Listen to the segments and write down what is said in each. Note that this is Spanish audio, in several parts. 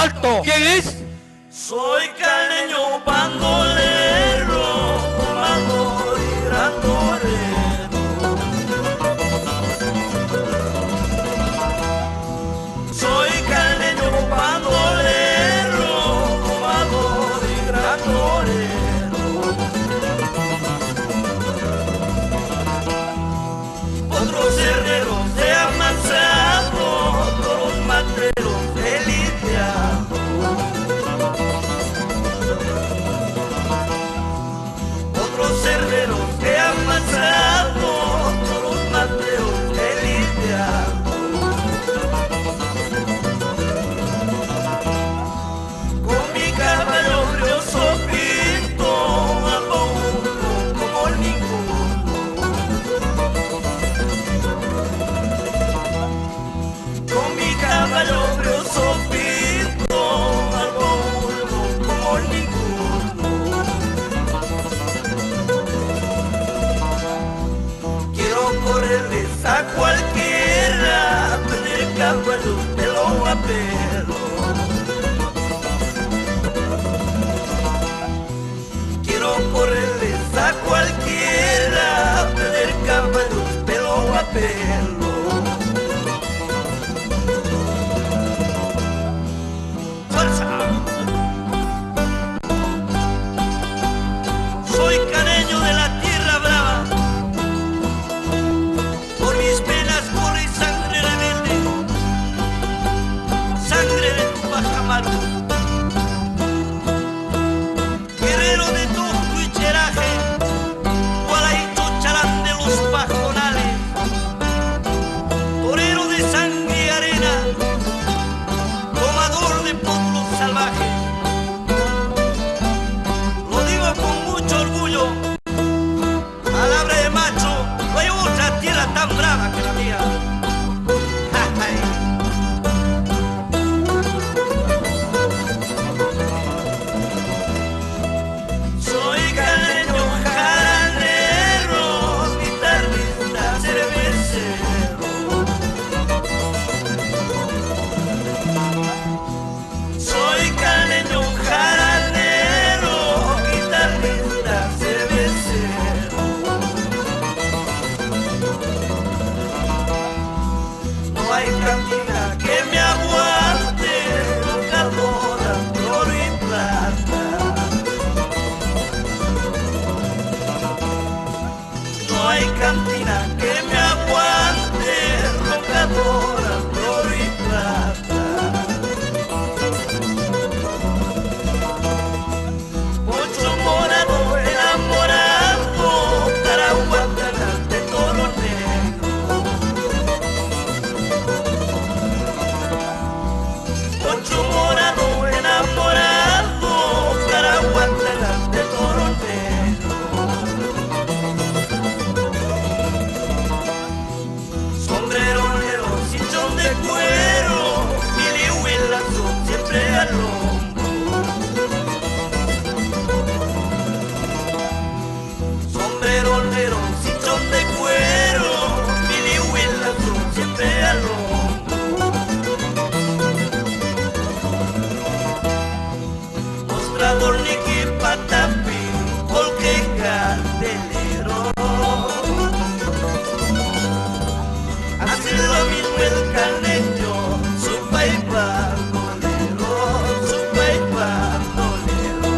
¡Alto! ¿Quién es? Soy caleño bandolero, fumador y gran torero. Soy caleño bandolero, fumador y gran torero. Otros herreros de amansado, otros materos de lidiado. Otros herreros que han pasado, otros mateos de lidiado. Con mi caballo brioso pinto al mundo como ninguno. Con mi caballo brioso pinto al mundo como ninguno. Correrles a cualquiera, perder caballos pelo a pelo. Quiero correrles a cualquiera, perder caballos pelo a pelo. ¡Fuerza! Soy caneño de la tierra brava. Guerrero de Tojo y Cheraje, Gualaito Chalán de los pajonales, torero de sangre y arena, domador de pueblos salvajes. Lo digo con mucho orgullo, palabra de macho, no hay otra tierra tan brava que la mía. No hay cantina que me aguante, calor, oro y plata. No hay cantina que me aguante, calor, oro y plata. Pocho morado, enamorado, Tarahuatana de toro negro. Pocho morado, enamorado, Tarahuatana de toro negro. Sombrero negro, cinchón de cuero, mil y lazo siempre al hombro. Sombrero negro, cinchón de cuero, mil y lazo siempre al hombro. Mostrador ni que patapín, porque cartelero. Hace lo mismo el caneño, su país bandolero, su país bandolero.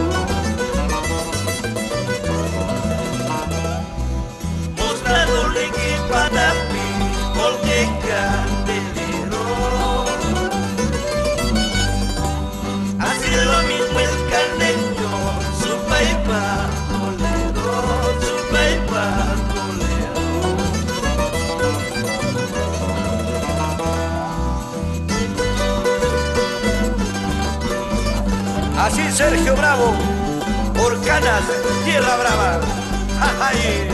Mostrador ni que patapín, porque cartelero. Hace lo mismo el caneño, su país bandolero, su país bandolero. Así Sergio Bravo, por Canas, Tierra Brava. ¡Ay!